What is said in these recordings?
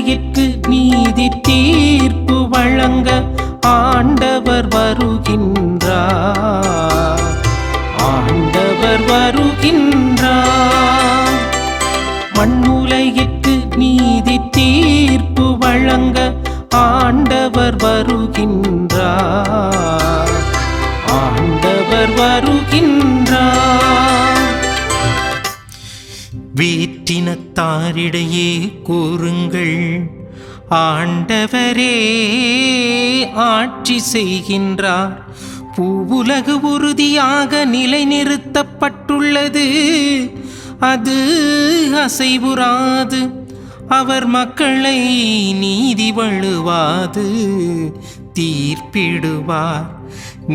மண்ணுலகிற்கு நீதி தீர்ப்பு வழங்க ஆண்டவர் வருகின்றார். ஆண்டவர் வருகின்றார். மண்ணுலகிற்கு நீதி தீர்ப்பு வழங்க ஆண்டவர் வருகின்றார். ஆண்டவர் வருகின்றார். வேற்றினத்தாரிடையே கூறுங்கள், ஆண்டவரே ஆட்சி செய்கின்றார். பூவுலகு உறுதியாக நிலைநிறுத்தப்பட்டுள்ளது, அது அசைவுறாது. அவர் மக்களை நீதி வழுவாது தீர்ப்பிடுவார்.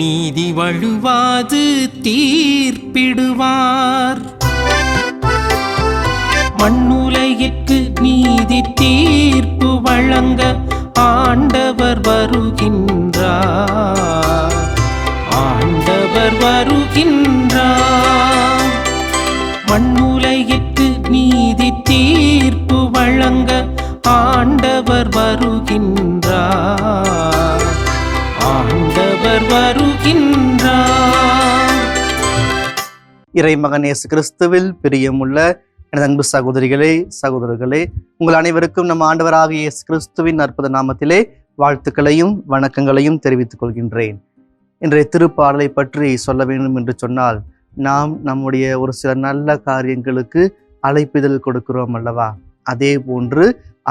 நீதி வழுவாது தீர்ப்பிடுவார். மண்ணுலகிற்கு நீதி தீர்ப்பு வழங்க ஆண்டவர் வருகின்றார். ஆண்டவர் வருகின்றார். மண்ணுலகிற்கு நீதி தீர்ப்பு வழங்க ஆண்டவர் வருகின்றார். ஆண்டவர் வருகின்றார். இறைமகன் இயேசு கிறிஸ்துவில் பிரியமுள்ள எனது அன்பு சகோதரிகளே, சகோதரர்களே, உங்கள் அனைவருக்கும் நம் ஆண்டவராகிய இயேசு கிறிஸ்துவின் அற்புத நாமத்திலே வாழ்த்துக்களையும் வணக்கங்களையும் தெரிவித்துக் கொள்கின்றேன். இன்றைய திருப்பாடலை பற்றி சொல்ல வேண்டும் என்று சொன்னால், நாம் நம்முடைய ஒரு சில நல்ல காரியங்களுக்கு அழைப்பிதழ் கொடுக்கிறோம் அல்லவா? அதே போன்று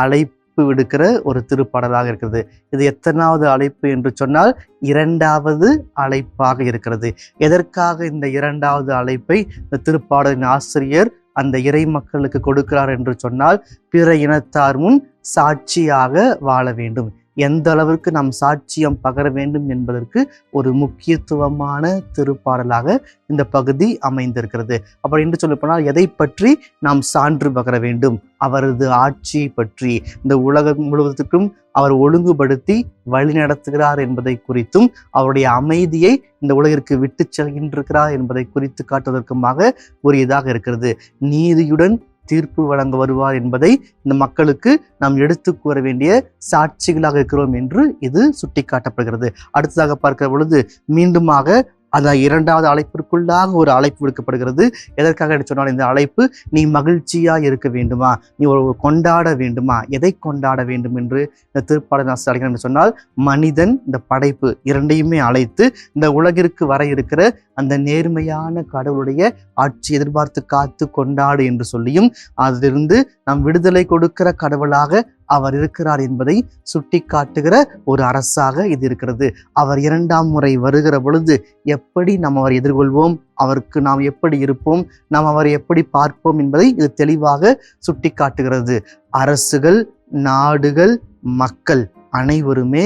அழைப்பு விடுக்கிற ஒரு திருப்பாடலாக இருக்கிறது. இது எத்தனாவது அழைப்பு என்று சொன்னால், இரண்டாவது அழைப்பாக இருக்கிறது. எதற்காக இந்த இரண்டாவது அழைப்பை இந்த திருப்பாடலின் ஆசிரியர் அந்த இறை மக்களுக்கு கொடுக்கிறார் என்று சொன்னால், பிற இனத்தார் முன் சாட்சியாக வாழ வேண்டும். எந்த அளவிற்கு நாம் சாட்சியம் பகர வேண்டும் என்பதற்கு ஒரு முக்கியத்துவமான திருப்பாடலாக இந்த பகுதி அமைந்திருக்கிறது. அப்படி என்று சொல்லப்போனால், எதை பற்றி நாம் சான்று பகர வேண்டும்? அவரது ஆட்சியை பற்றி, இந்த உலகம் முழுவதற்கும் அவர் ஒழுங்குபடுத்தி வழி நடத்துகிறார் என்பதை குறித்தும், அவருடைய அமைதியை இந்த உலகிற்கு விட்டு செல்கின்றிருக்கிறார் என்பதை குறித்து காட்டுவதற்குமாக ஒரு இதாக இருக்கிறது. நீதியுடன் தீர்ப்பு வழங்க வருவார் என்பதை இந்த மக்களுக்கு நாம் எடுத்து கூற வேண்டிய சாட்சிகளாக இருக்கிறோம் என்று இது சுட்டிக்காட்டப்படுகிறது. அடுத்ததாக பார்க்கிற பொழுது மீண்டுமாக அந்த இரண்டாவது அழைப்பிற்குள்ளாக ஒரு அழைப்பு விடுக்கப்படுகிறது. எதற்காக சொன்னால், இந்த அழைப்பு நீ மகிழ்ச்சியா இருக்க வேண்டுமா, நீ ஒரு கொண்டாட வேண்டுமா? எதை கொண்டாட வேண்டும் என்று இந்த திருப்பாடல் அழைக்கிறார் என்று சொன்னால், மனிதன் இந்த படைப்பு இரண்டையுமே அழைத்து இந்த உலகிற்கு வர இருக்கிற அந்த நேர்மையான கடவுளுடைய ஆட்சி எதிர்பார்த்து காத்து கொண்டாடு என்று சொல்லியும், அதிலிருந்து நாம் விடுதலை கொடுக்கிற கடவுளாக அவர் இருக்கிறார் என்பதை சுட்டி காட்டுகிற ஒரு அரசாக இது இருக்கிறது. அவர் இரண்டாம் முறை வருகிற பொழுது எப்படி நாம் அவரை எதிர்கொள்வோம், அவருக்கு நாம் எப்படி இருப்போம், நாம் அவரை எப்படி பார்ப்போம் என்பதை இது தெளிவாக சுட்டி காட்டுகிறது. அரசுகள், நாடுகள், மக்கள் அனைவருமே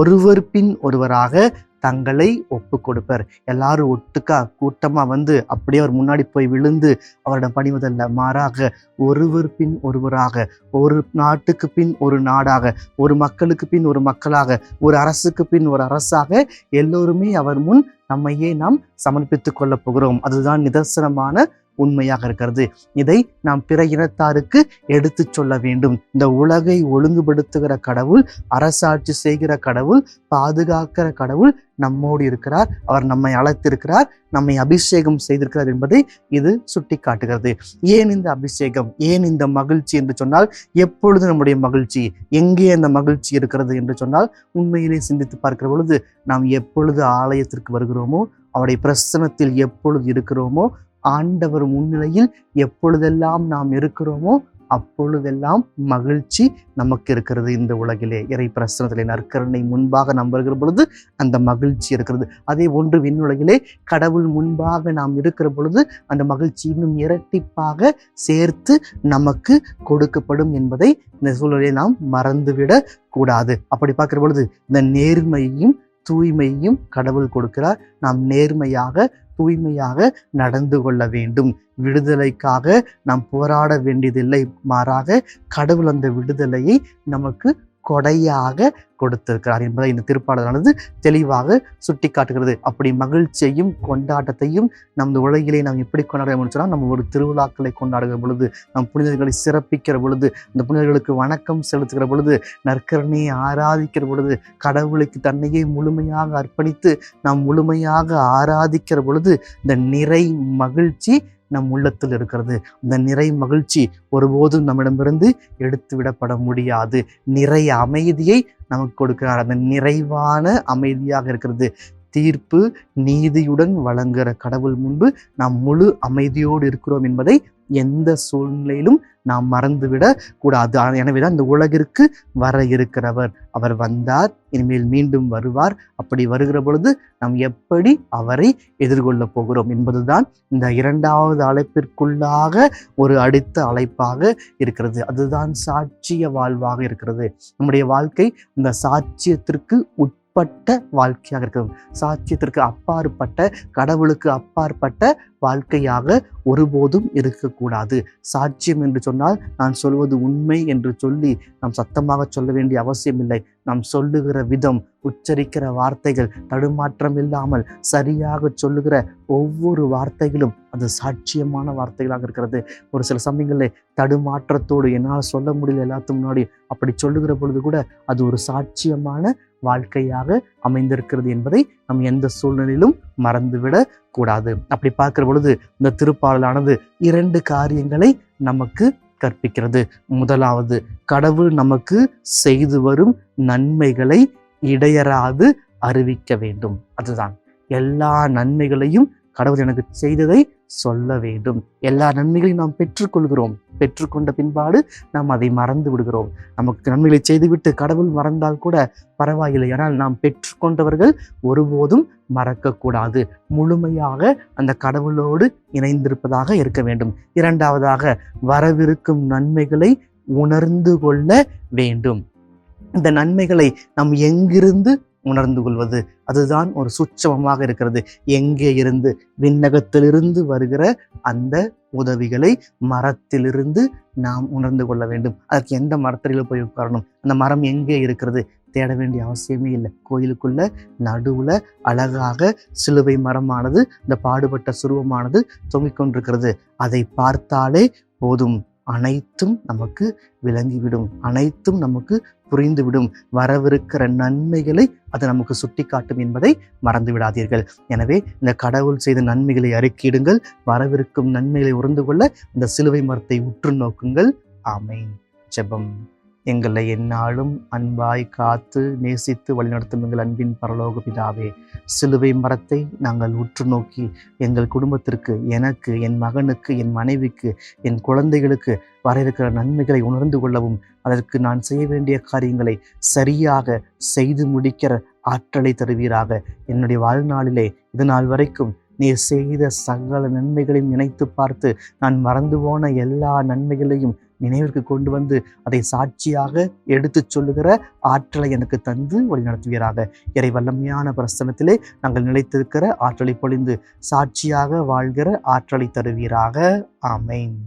ஒருவர் பின் ஒருவராக தங்களை ஒப்பு கொடுப்பர். எல்லாரும் ஒட்டுக்கா கூட்டமா வந்து அப்படியே அவர் முன்னாடி போய் விழுந்து அவரிடம் பணிவதல்ல, மாறாக ஒருவர் பின் ஒருவராக, ஒரு நாட்டுக்கு பின் ஒரு நாடாக, ஒரு மக்களுக்கு பின் ஒரு மக்களாக, ஒரு அரசுக்கு பின் ஒரு அரசாக எல்லோருமே அவர் முன் நம்மையே நாம் சமர்ப்பித்துக் கொள்ள போகிறோம். அதுதான் நிதர்சனமான உண்மையாக இருக்கிறது. இதை நாம் பிற இனத்தாருக்கு எடுத்து சொல்ல வேண்டும். இந்த உலகை ஒழுங்குபடுத்துகிற கடவுள், அரசாட்சி செய்கிற கடவுள், பாதுகாக்கிற கடவுள் நம்மோடு இருக்கிறார். அவர் நம்மை அழைத்திருக்கிறார், நம்மை அபிஷேகம் செய்திருக்கிறார் என்பதை இது சுட்டி காட்டுகிறது. ஏன் இந்த அபிஷேகம், ஏன் இந்த மகிழ்ச்சி என்று சொன்னால், எப்பொழுது நம்முடைய மகிழ்ச்சி, எங்கே அந்த மகிழ்ச்சி இருக்கிறது என்று சொன்னால், உண்மையிலே சிந்தித்து பார்க்கிற பொழுது, நாம் எப்பொழுது ஆலயத்திற்கு வருகிறோமோ, அவருடைய பிரசன்னத்தில் எப்பொழுது இருக்கிறோமோ, ஆண்டவர் முன்னிலையில் எப்பொழுதெல்லாம் நாம் இருக்கிறோமோ அப்பொழுதெல்லாம் மகிழ்ச்சி நமக்கு இருக்கிறது. இந்த உலகிலே இறை பிரசன்னத்திலே நற்கருணை முன்பாக நாம் வருகிற பொழுது அந்த மகிழ்ச்சி இருக்கிறது. அதே ஒன்று விண்ணுலகிலே கடவுள் முன்பாக நாம் இருக்கிற பொழுது அந்த மகிழ்ச்சி இன்னும் இரட்டிப்பாக சேர்த்து நமக்கு கொடுக்கப்படும் என்பதை இந்த சூழலை நாம் மறந்துவிடக் கூடாது. அப்படி பார்க்கிற பொழுது இந்த நேர்மையையும் தூய்மையையும் கடவுள் கொடுக்கிறார். நாம் நேர்மையாக தூய்மையாக நடந்து கொள்ள வேண்டும். விடுதலைக்காக நாம் போராட வேண்டியதில்லை, மாறாக கடவுள் அந்த விடுதலையை நமக்கு கொடையாக கொடுத்திருக்கிறார் என்பதை இந்த திருப்பாடலானது தெளிவாக சுட்டி காட்டுகிறது. அப்படி மகிழ்ச்சியையும் கொண்டாட்டத்தையும் நமது உலகிலே நாம் எப்படி கொண்டாடுறோம்னு சொன்னால், நம்ம ஒரு திருவிழாக்களை கொண்டாடுகிற பொழுது, நம் புனிதர்களை சிறப்பிக்கிற பொழுது, அந்த புனிதர்களுக்கு வணக்கம் செலுத்துகிற பொழுது, நற்கருணையை ஆராதிக்கிற பொழுது, கடவுளுக்கு தன்னையே முழுமையாக அர்ப்பணித்து நாம் முழுமையாக ஆராதிக்கிற பொழுது இந்த நிறை மகிழ்ச்சி நம் உள்ளத்தில் இருக்கிறது. அந்த நிறை மகிழ்ச்சி ஒருபோதும் நம்மிடமிருந்து எடுத்து விடப்பட முடியாது. நிறை அமைதியை நமக்கு கொடுக்கிறார். அந்த நிறைவான அமைதியாக இருக்கிறது. தீர்ப்பு நீதியுடன் வழங்குகிற கடவுள் முன்பு நாம் முழு அமைதியோடு இருக்கிறோம் என்பதை எந்த சூழ்நிலையிலும் நாம் மறந்துவிடக் கூடாது. எனவேதான் இந்த உலகிற்கு வர இருக்கிறவர், அவர் வந்தார், இனிமேல் மீண்டும் வருவார். அப்படி வருகிற பொழுது நாம் எப்படி அவரை எதிர்கொள்ள போகிறோம் என்பதுதான் இந்த இரண்டாவது அழைப்பிற்குள்ளாக ஒரு அடுத்த அழைப்பாக இருக்கிறது. அதுதான் சாட்சிய வாழ்வாக இருக்கிறது. நம்முடைய வாழ்க்கை இந்த சாட்சியத்திற்கு உட்பட்ட வாழ்க்கையாக இருக்கிறது. சாட்சியத்திற்கு அப்பாற்பட்ட, கடவுளுக்கு அப்பாற்பட்ட வாழ்க்கையாக ஒருபோதும் இருக்கக்கூடாது. சாட்சியம் என்று சொன்னால் நான் சொல்வது உண்மை என்று சொல்லி நாம் சத்தமாக சொல்ல வேண்டிய அவசியம் இல்லை. நாம் சொல்லுகிற விதம், உச்சரிக்கிற வார்த்தைகள் தடுமாற்றம் இல்லாமல் சரியாக சொல்லுகிற ஒவ்வொரு வார்த்தைகளும் அது சாட்சியமான வார்த்தைகளாக இருக்கிறது. ஒரு சில சமயங்களில் தடுமாற்றத்தோடு என்னால் சொல்ல முடியல எல்லாத்துக்கும் முன்னாடி அப்படி சொல்லுகிற பொழுது கூட அது ஒரு சாட்சியமான வாழ்க்கையாக அமைந்திருக்கிறது என்பதை நாம் எந்த சூழ்நிலையிலும் மறந்துவிடக் கூடாது. அப்படி பார்க்கிற பொழுது இந்த திருப்பாடலானது 2 காரியங்களை நமக்கு கற்பிக்கிறது. முதலாவது, கடவுள் நமக்கு செய்து வரும் நன்மைகளை இடையறாது அறிவிக்க வேண்டும். அதுதான், எல்லா நன்மைகளையும் கடவுள் எனக்கு செய்ததை சொல்ல வேண்டும். எல்லா நன்மைகளையும் நாம் பெற்றுக்கொள்கிறோம். பெற்றுக்கொண்ட பின்பாடு நாம் அதை மறந்து விடுகிறோம். நமக்கு நன்மைகளை செய்துவிட்டு கடவுள் மறந்தால் கூட பரவாயில்லை. ஆனால் நாம் பெற்றுக்கொண்டவர்கள் ஒருபோதும் மறக்கக்கூடாது. முழுமையாக அந்த கடவுளோடு இணைந்திருப்பதாக இருக்க வேண்டும். இரண்டாவதாக, வரவிருக்கும் நன்மைகளை உணர்ந்து கொள்ள வேண்டும். இந்த நன்மைகளை நாம் எங்கிருந்து உணர்ந்து கொள்வது? அதுதான் ஒரு சூட்சமமாக இருக்கிறது. எங்கே இருந்து? விண்ணகத்திலிருந்து வருகிற அந்த உதவிகளை மரத்திலிருந்து நாம் உணர்ந்து கொள்ள வேண்டும். அதற்கு எந்த மரத்தடியில் போய் உட்காரணும்? அந்த மரம் எங்கே இருக்கிறது? தேட வேண்டிய அவசியமே இல்லை. கோயிலுக்குள்ள நடுவுல அழகாக சிலுவை மரமானது, இந்த பாடுபட்ட சுருவமானது தொங்கிக் கொண்டிருக்கிறது. அதை பார்த்தாலே போதும், அனைத்தும் நமக்கு விளங்கிவிடும், அனைத்தும் நமக்கு புரிந்துவிடும். வரவிருக்கிற நன்மைகளை அது நமக்கு சுட்டி காட்டும் என்பதை மறந்து விடாதீர்கள். எனவே இந்த கடவுள் செய்த நன்மைகளை அறிக்கையிடுங்கள். வரவிருக்கும் நன்மைகளை உணர்ந்து கொள்ள இந்த சிலுவை மரத்தை உற்று நோக்குங்கள். ஆமென். ஜெபம். எங்களை எந்நாளும் அன்பாய் காத்து நேசித்து வழிநடத்தும் எங்கள் அன்பின் பரலோக பிதாவே, சிலுவை மரத்தை நாங்கள் உற்று நோக்கி எங்கள் குடும்பத்திற்கு, எனக்கு, என் மகனுக்கு, என் மனைவிக்கு, என் குழந்தைகளுக்கு வர இருக்கிற நன்மைகளை உணர்ந்து கொள்ளவும், அதற்கு நான் செய்ய வேண்டிய காரியங்களை சரியாக செய்து முடிக்கிற ஆற்றலை தருவீராக. என்னுடைய வாழ்நாளிலே இது நாள் வரைக்கும் நீர் செய்த சகல நன்மைகளையும் நினைத்து பார்த்து நான் மறந்து போன எல்லா நன்மைகளையும் நினைவிற்கு கொண்டு வந்து அதை சாட்சியாக எடுத்து சொல்லுகிற ஆற்றலை எனக்கு தந்து வழி நடத்துவீராக. இறை வல்லமையான பிரசன்னத்திலே நாங்கள் நிலைத்திருக்கிற ஆற்றலை பொழிந்து சாட்சியாக வாழ்கிற ஆற்றலை தருவீராக. ஆமென்.